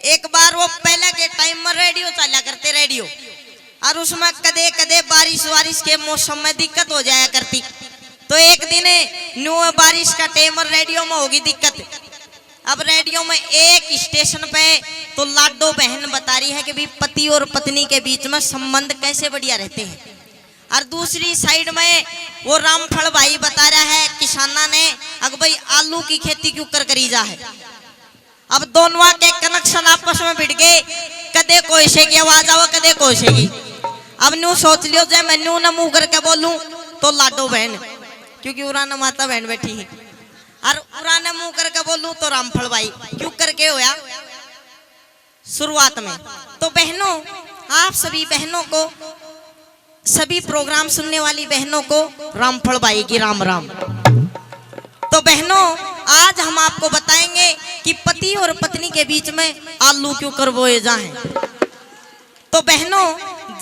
एक बार वो पहले के टाइम में रेडियो चला करते रेडियो, और उसमें कदे कदे बारिश के मौसम में दिक्कत हो जाया करती। तो एक दिन न्यू बारिश का टाइम रेडियो में होगी दिक्कत। अब रेडियो में एक स्टेशन पे तो लाडो बहन बता रही है कि भी पति और पत्नी के बीच में संबंध कैसे बढ़िया रहते हैं, और दूसरी साइड में वो रामफल भाई बता रहा है किसाना ने अगर भाई आलू की खेती क्यों करी जा है। अब दोनों के कनेक्शन आपस में भिड़ गए, कदे कोयसे की आवाज आओ कदे कोयसे की। अब न्यू सोच लियो जब मैं न्यू न मुंह करके बोलूं तो लाडो बहन, क्योंकि उराना माता बहन बैठी है, और उराने मुंह करके बोलूं तो रामफल भाई। क्यों करके होया शुरुआत में। तो बहनों, आप सभी बहनों को, सभी प्रोग्राम सुनने वाली बहनों को रामफल भाई की राम राम। तो बहनों, आज हम आपको बताएंगे कि पति और पत्नी के बीच में आलू क्यों करवाए जाएं। तो बहनों,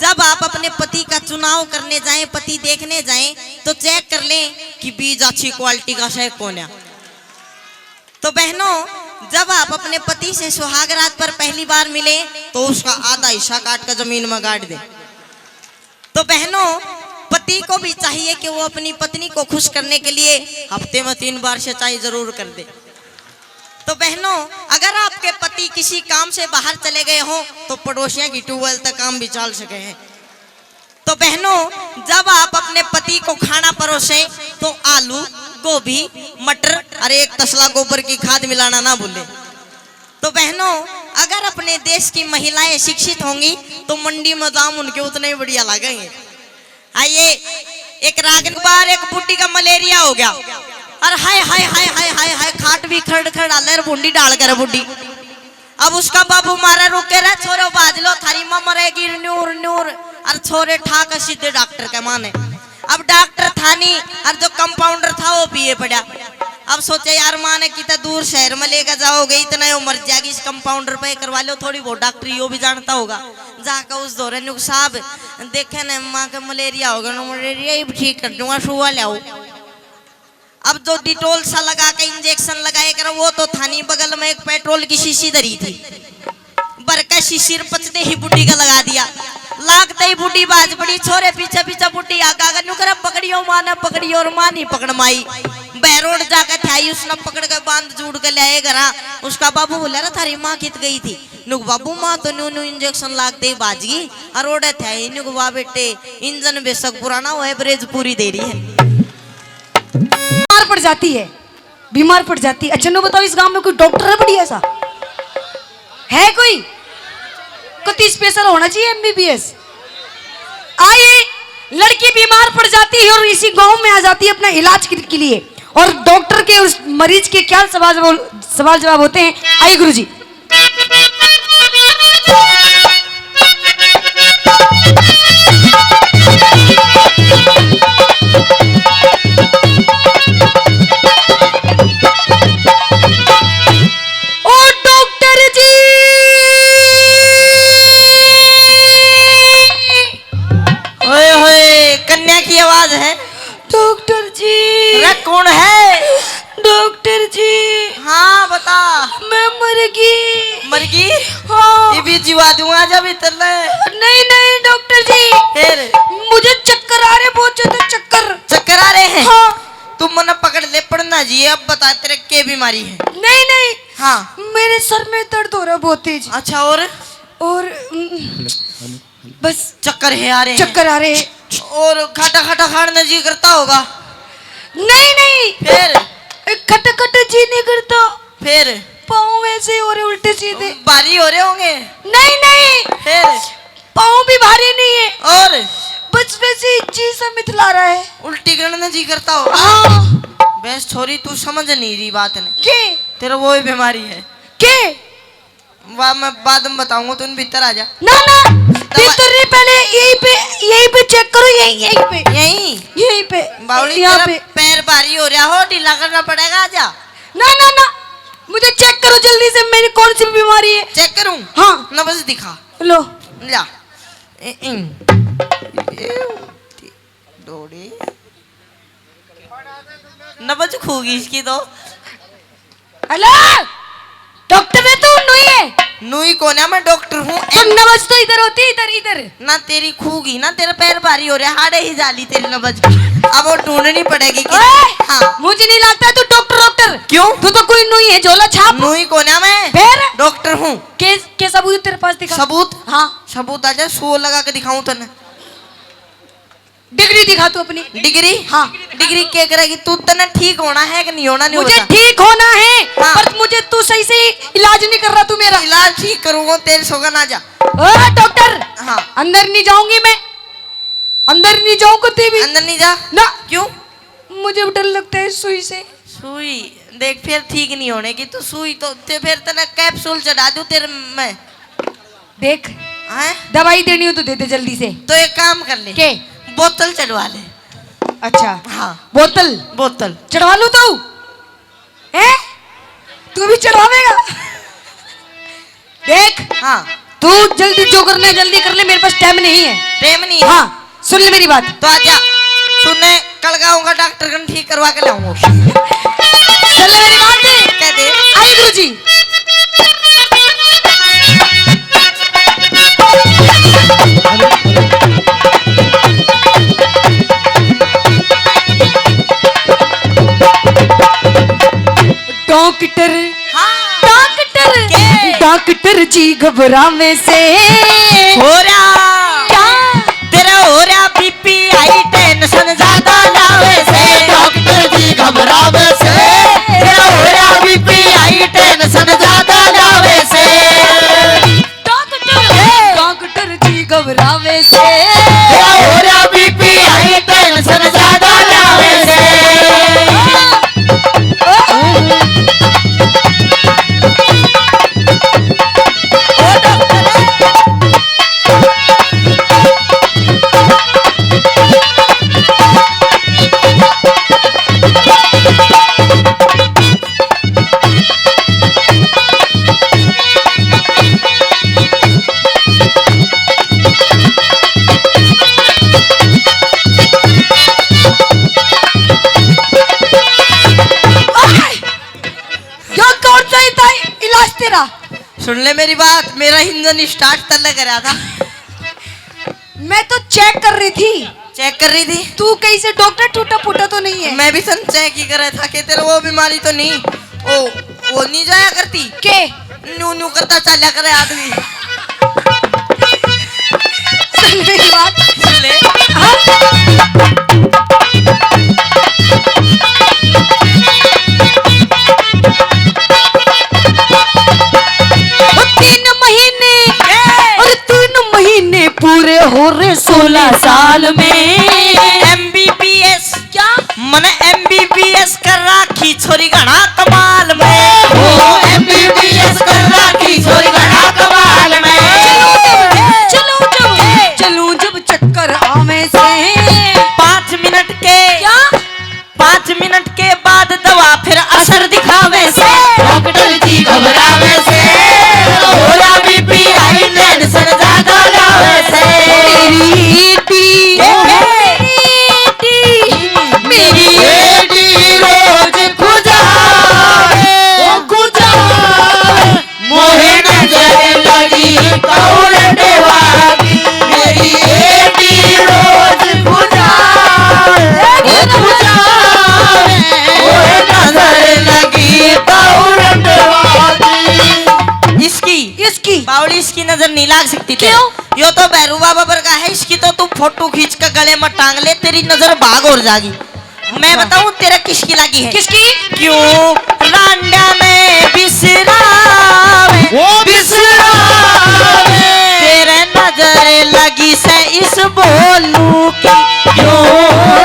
जब आप अपने पति का चुनाव करने जाएं, पति देखने जाएं, तो चेक कर लें कि बीज अच्छी क्वालिटी का है कौन है। तो बहनों, जब आप अपने पति से सुहाग रात पर पहली बार मिले तो उसका आधा हिस्सा काट कर जमीन में गाड़ दे। तो बहनों, पति को भी चाहिए कि वो अपनी पत्नी को खुश करने के लिए हफ्ते में 3 बार से चाय जरूर कर दे। तो बहनों, अगर आपके पति किसी काम से बाहर चले गए हो तो पड़ोसियों की ट्यूबवेल तक काम भी चल सके हैं। तो बहनों, जब आप अपने पति को खाना परोसे तो आलू, गोभी, मटर और एक तसला गोबर की खाद मिलाना ना भूले। तो बहनों, अगर अपने देश की महिलाएं शिक्षित होंगी तो मंडी में दाम उनके उतने ही बढ़िया लगेंगे। आइए, एक रागन बार एक बुड्ढी का मलेरिया हो गया, और हाय हाय हाय हाय हाय हाय खाट भी खड़ खड़ डाले बूंदी डाल कर बुड्ढी। अब उसका बाबू मारा रुके रहे, छोरो बाज लो थारी मां मरेगी न्यूर न्यूर, और छोरे ठाक सीधे डॉक्टर के माने। अब डॉक्टर था नहीं, और जो कंपाउंडर था वो पिए पड़ा। अब सोचे यार माँ ने कितना दूर शहर में लेकर जाओगे, इतना वो मर जाएगी, इस कंपाउंडर पे करवा लो थोड़ी बहुत, डॉक्टर यो भी जानता होगा। जाकर उस दौरे नुक साहब देखे न माँ का मलेरिया होगा, मलेरिया ही ठीक कर दूंगा, सुबह ले आओ। अब जो डिटोल सा लगा के इंजेक्शन लगाए कर वो तो था नहीं, बगल में एक पेट्रोल की शीशी धरी थी, बरका शीशी पचते ही बुढ़ी का लगा दिया। लागते ही बुढ़ी बाज पड़ी, छोरे पीछे पीछे बुढ़ी आगा नुकरा पकड़ियो माँ ने पकड़ी और माँ नहीं पकड़ माई। बैरोड जाकर थाई उसने पकड़ के बांध जोड़ के लाए घरा। उसका बाबू बोला रहा थारी माँ कित गई थी। नुक बाबू माँ तो न्यू न्यू इंजेक्शन लागते ही बाज गई, और ओडे थे नुक बा बेटे इंजन बेशक पुराना वो एवरेज पूरी दे रही है। बीमार पड़ जाती है, बीमार पड़ जाती है। अच्छा नो बताओ, इस गांव में कोई डॉक्टर है बढ़िया सा है? कोई कति स्पेशल होना चाहिए एमबीबीएस। आइए, लड़की बीमार पड़ जाती है और इसी गांव में आ जाती है अपना इलाज के लिए, और डॉक्टर के उस मरीज के क्या सवाल जवाब होते हैं। आइए गुरुजी। डॉक्टर जी। अरे कौन है? डॉक्टर जी। हाँ बता। मैं मर गई। मर गई? हाँ। ये भी जीवा दूंगा जब इतना। नहीं नहीं डॉक्टर जी, फिर मुझे चक्कर आ रहे, बहुत ज्यादा चक्कर आ रहे हैं। हाँ। तुम मना पकड़ ले पड़ना जी। अब बता तेरे क्या बीमारी है? नहीं नहीं। हाँ, मेरे सर में दर्द हो रहा है बहुत तेज। अच्छा, और बस चक्कर है आ रहे? चक्कर आ रहे। और खाटा खाटा खाना जी करता होगा? नहीं नहीं। फिर खट खट जी नहीं करता। फिर पाँव ऐसे हो रहे उल्टे सीधे। भारी हो रहे होंगे? नहीं नहीं। फिर पाँव भी भारी नहीं है, और बस वैसे जी सा मिथला रहा है। उल्टी करना जी करता होगा? हाँ। बस छोरी तू समझ नहीं रही बात ने। के तेरा वो ही बीमारी है के? वाह, मैं बाद में बताऊंगा, तुम भीतर आ जा। ना ना, भीतर नहीं, पहले यहीं पे चेक करो, यहीं पे बावली, यहाँ पे पैर भारी हो रहा हो, ढीला करना पड़ेगा, आजा। ना ना ना, मुझे चेक करो जल्दी से, मेरी कौन सी बीमारी है। चेक करूं? हाँ। नब्ज दिखा लो जा। दौड़े नब्ज खूगी इसकी तो। हेलो डॉक्टर है तू? नहीं है? नुई को ना मैं डॉक्टर हूँ। तो नबज तो इधर होती है, इधर इधर। ना तेरी खूगी ना, तेरा पैर भारी हो रहा है, हाड़े ही जाली तेरी नबज। अब वो ढूंढनी पड़ेगी कि हाँ। मुझे नहीं लगता तू डॉक्टर। क्यों? तू तो कोई नुई है, झोला छाप। नुई को ना मैं फिर डॉक्टर हूँ। के सबूत तेरे पास दिखा। सबूत? हाँ सबूत आ जाए, 100 लगा के दिखाऊं तने। डिग्री दिखा तू अपनी। डिग्री? हाँ। डिग्री क्या करेगी तू? तने ठीक होना है कि नहीं होना? नहीं मुझे होता। ठीक होना है। हाँ। पर मुझे तू सही से इलाज नहीं कर रहा तू मेरा। इलाज ठीक करूंगा, तेरे सोगा ना जा। डॉक्टर। हाँ। अंदर नहीं जाऊंगी मैं, अंदर नहीं जाऊँ कभी भी। अंदर नहीं जा ना। क्यों? मुझे डर लगता है सुई से। सुई देख फिर ठीक नहीं होने की तू। सुई तो फिर तना कैप्सूल चढ़ा दूं तेरे में। देख हैं? दवाई देनी हो तो दे दे जल्दी से। तो एक काम कर ले, के बोतल चढ़वा ले। अच्छा हाँ बोतल बोतल चढ़वा लू तो है, तू भी चढ़वावेगा। देख हाँ तू जल्दी जो करना है जल्दी कर ले, मेरे पास टाइम नहीं है। टाइम नहीं? हाँ सुन ले मेरी बात। तो आजा, तूने कल गाऊंगा डॉक्टर कन ठीक करवा के लाऊंगा। चल ले मेरी बात दे। कह दे। आइए गुरुजी। डॉक्टर हाँ डॉक्टर डॉक्टर जी घबरावे से हो रहा क्या तेरा हो रहा बीपी हाई टेंशन ज्यादा लावे से। डॉक्टर जी घबरावे से तेरा हो रहा बीपी हाई टेंशन ज्यादा लावे से। डॉक्टर जी घबरावे से तेरा हो रहा बीपी हाई टेंशन ज्यादा लावे से। इलाज तेरा। सुन ले मेरी बात, मेरा इंजन स्टार्ट तल्ले करा था। मैं तो चेक कर रही थी। चेक कर रही थी? तू कहीं से डॉक्टर टूटा फूटा तो नहीं है? मैं भी सन चेक ही कर रहा था कि तेरा वो बीमारी तो नहीं, वो नहीं जाया करती के न्यू न्यू करता चला करे आदमी। सुन मेरी बात। सुन ले। पूरे हो रहे 16 साल में MBBS क्या मने MBBS कर राखी छोरी घना कमाल में। वो MBBS कर राखी छोरी घना कमाल में। चलूं जब चक्कर आवे से 5 मिनट के क्या 5 मिनट के बाद दवा फिर असर दिखावे से। डॉक्टर जी घबरावे से होला बीपी हाई टेंशन ज्यादा लावे से। मेरी बेटी रोज खुजावे मोहे नजर लगी कौरटे वागी। मेरी बेटी रोज खुजावे मोहे नजर लगी कौरटे वागी। इसकी बावली इसकी नजर नहीं लाग सकती। क्यों? यो तो भैरू बाबा पर का है, इसकी तो तू फोटो खींच कर गले में टांग ले, तेरी नजर भाग और जागी। मैं बताऊं तेरा किसकी लगी है? किसकी? क्यों रांडा में बिसरावे तेरे नजर लगी से इस बोलू की। क्यों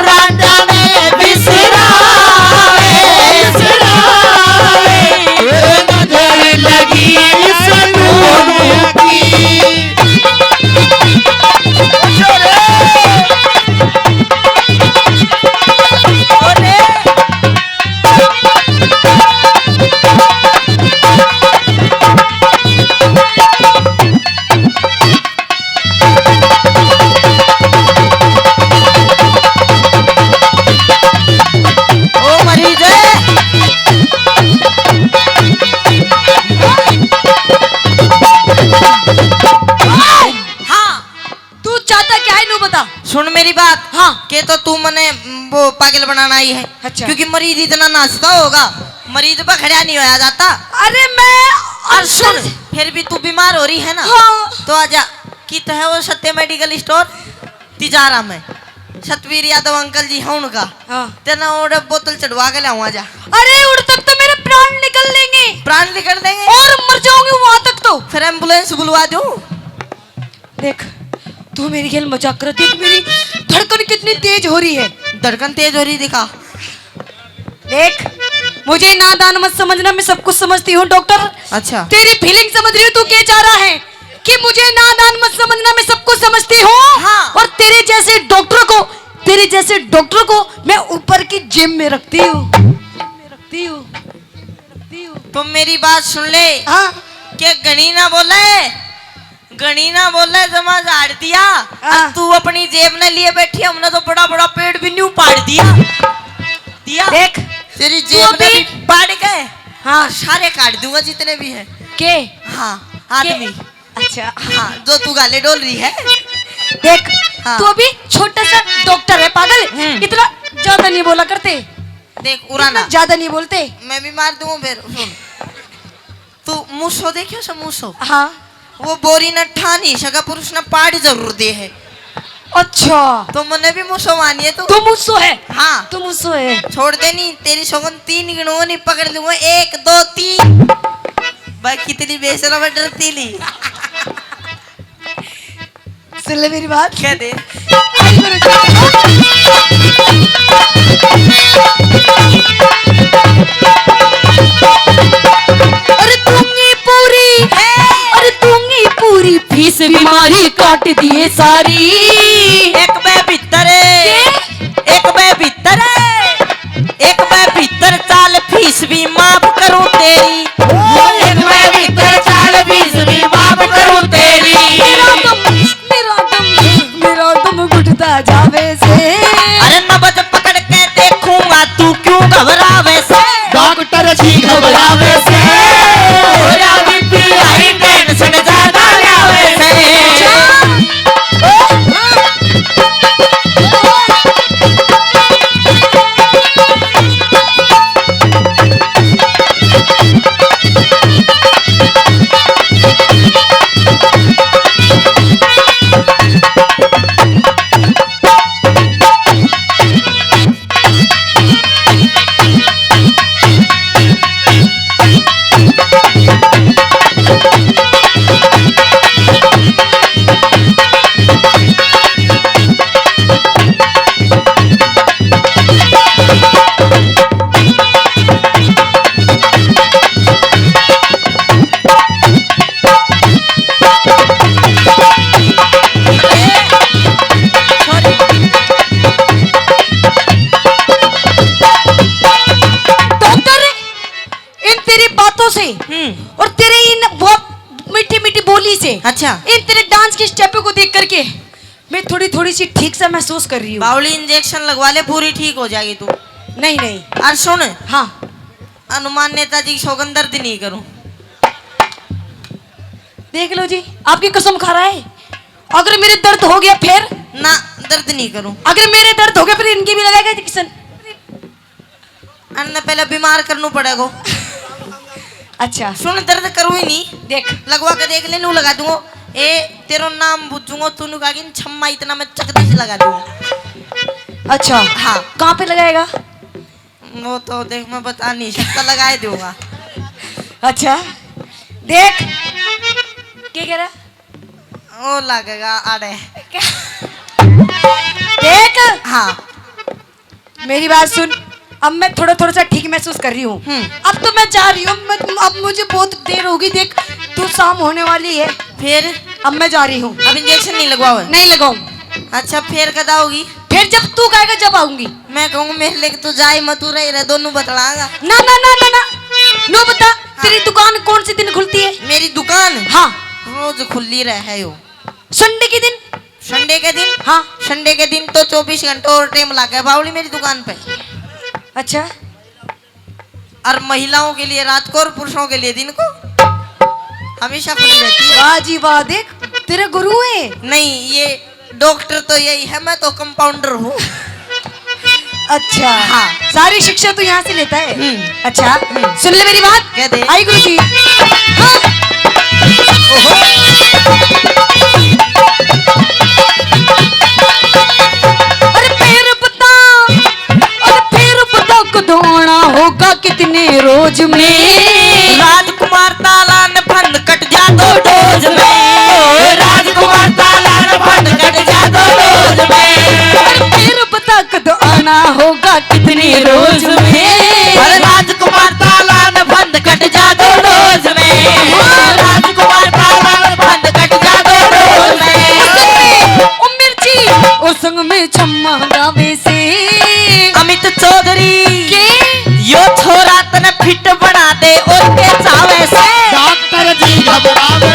रांडा में बिसरावे नजर लगी इस बोलू की। वो पागल बनाना ही है। अच्छा। क्योंकि मरीज इतना नाचता होगा, मरीज पर खड़ा नहीं होया जाता। अरे मैं और सुन, फिर भी तू बीमार हो रही है ना, हाँ। तो आजा। कित है वो सत्य मेडिकल स्टोर तिजारा में, सतवीर यादव अंकल जी है उनका। हाँ। तेना और बोतल चढ़वा के लाऊं, आजा। अरे उड़ तक तो मेरे प्राण निकल लेंगे, प्राण निकल देंगे और मर जाऊंगी वहां तक तो। फिर एम्बुलेंस बुलवा दूं। देख तू मेरी खेल मजाक कर, देख मेरी धड़कन कितनी तेज हो रही है। धड़कन तेज हो रही दिखा। देख मुझे नादान मत समझना, मैं सब कुछ समझती हूँ डॉक्टर। अच्छा। तेरी फीलिंग समझ रही हूँ, तू क्या चाह रहा है कि मुझे नादान मत समझना, मैं सब कुछ समझती हूँ। हाँ। और तेरे जैसे डॉक्टर को मैं ऊपर की जिम में रखती हूँ। तुम मेरी बात सुन ले। हाँ। के गणी ना बोले जमा झाड़ दिया। हाँ। और तू अपनी जेब ने लिए बैठी, हमने तो बड़ा बड़ा पेड़ भी न्यू पाड़ दिया। देख तेरी तू जेब ने अभी- भी पाड़ गए। हाँ। सारे काट दूंगा जितने भी हैं। के हाँ आदमी। अच्छा हाँ जो तू गाले डोल रही है। देख हाँ। तू अभी छोटा सा डॉक्टर है पागल, इतना ज्यादा नहीं बोला करते, देख उड़ाना, ज्यादा नहीं बोलते। मैं भी मार दूंगा फिर। सुन, तू मूसो देखियो सब मूसो, हाँ। वो बोरी न ठा नहीं सका, पुरुष ने पाड़ जरूर दे है। अच्छा तो मैंने भी मूसो मानी है तू। तू मुझसो है। हाँ तू मुझसो है। छोड़ दे नहीं, तेरी सौगन 3 गिनूंगा नहीं, पकड़ लूंगा 1 2 3। भाई कितनी बेशरम डरती ली। सुन ले मेरी बात। कह दे। अरे तूंगी पूरी फीस बीमारी काट दिए सारी। एक बे भीतर चाल फीस भी माफ करूं तेरी। एक बे भीतर चाल फीस भी माफ करूं तेरी। मेरा दम घुटता जावे से। अरे नबज पकड़ के देखूंगा, तू क्यों घबरावे से। डॉक्टर जी घबरावे से। होया बीपी हाई टेंशन ज्यादा लावे से। से और तेरे इन बहुत मीठी मीठी बोली से, अच्छा। इन तेरे डांस के स्टेप को देख करके मैं थोड़ी थोड़ी सी ठीक सा महसूस कर रही हूँ। बावली इंजेक्शन लगवा ले, पूरी ठीक हो जाएगी तू। नहीं नहीं। और सुन, हाँ हनुमान नेताजी की सौगंध दर्द नहीं करूं। देख लो जी, आपकी कसम खा रहा है। अगर मेरे दर्द हो गया फिर ना, दर्द नहीं करूं। अगर मेरे दर्द हो गया फिर इनकी भी लगाएगा किशन। अन्ना पहले बीमार करना पड़ेगा। अच्छा सुन, दर्द करूं ही नहीं, देख लगवा के देख ले, नू लगा दूंगा। ए तेरा नाम पूछूंगा, तू कहा कि छम्मा इतना मैं चकदे से लगा दूंगा। अच्छा हाँ। कहाँ पे लगाएगा? वो तो देख मैं बता नहीं सकता, लगाए दूंगा। अच्छा देख, क्या कह रहा? वो लगेगा अरे। देख हाँ मेरी बात सुन, अब मैं थोड़ा थोड़ा सा ठीक महसूस कर रही हूँ। अब तो मैं जा रही हूँ, अब मुझे बहुत देर होगी। देख तू शाम होने वाली है, फिर अब मैं जा रही हूँ। अब इंजेक्शन नहीं लगवाओ? नहीं लगाऊं। अच्छा फिर कदा होगी? फिर जब तू कहेगा जब आऊंगी। मैं कहूँगा मेरे लेके तू जाए मत रहे, दोनों बतलागा। ना ना ना ना ना, नो बता। तेरी दुकान कौन से दिन खुलती है? मेरी दुकान हाँ रोज खुली रहे हो। संडे के दिन? संडे के दिन? हाँ संडे के दिन तो 24 घंटे और टाइम लगा है बावली मेरी दुकान पे। अच्छा। और महिलाओं के लिए रात को और पुरुषों के लिए दिन को हमेशा खुली रहती है। वाह जी वाह, देख तेरे गुरु है। नहीं, ये डॉक्टर तो यही है, मैं तो कंपाउंडर हूँ। अच्छा हाँ। सारी शिक्षा तो यहाँ से लेता है। हम्म। अच्छा सुन ले मेरी बात। कह दे। आई गुरु जी। हाँ। अरे फिर पता कदों आना होगा कितने रोज में। राजकुमार तालान फंद कट जा दो डोज में, राजकुमार तालान फंद कट जा दो डोज में, फिर पता कदों आना होगा कितने रोज में। अरे राजकुमार तालान फंद कट जा दो डोज में, राजकुमार तालान फंद कट जा दो डोज में। ओ मिर्ची ओ संग में छम्मा गावे से अमित चौधरी के यो छोरा तने फिट बना दे और के चावे से। डॉक्टर जी घबरावे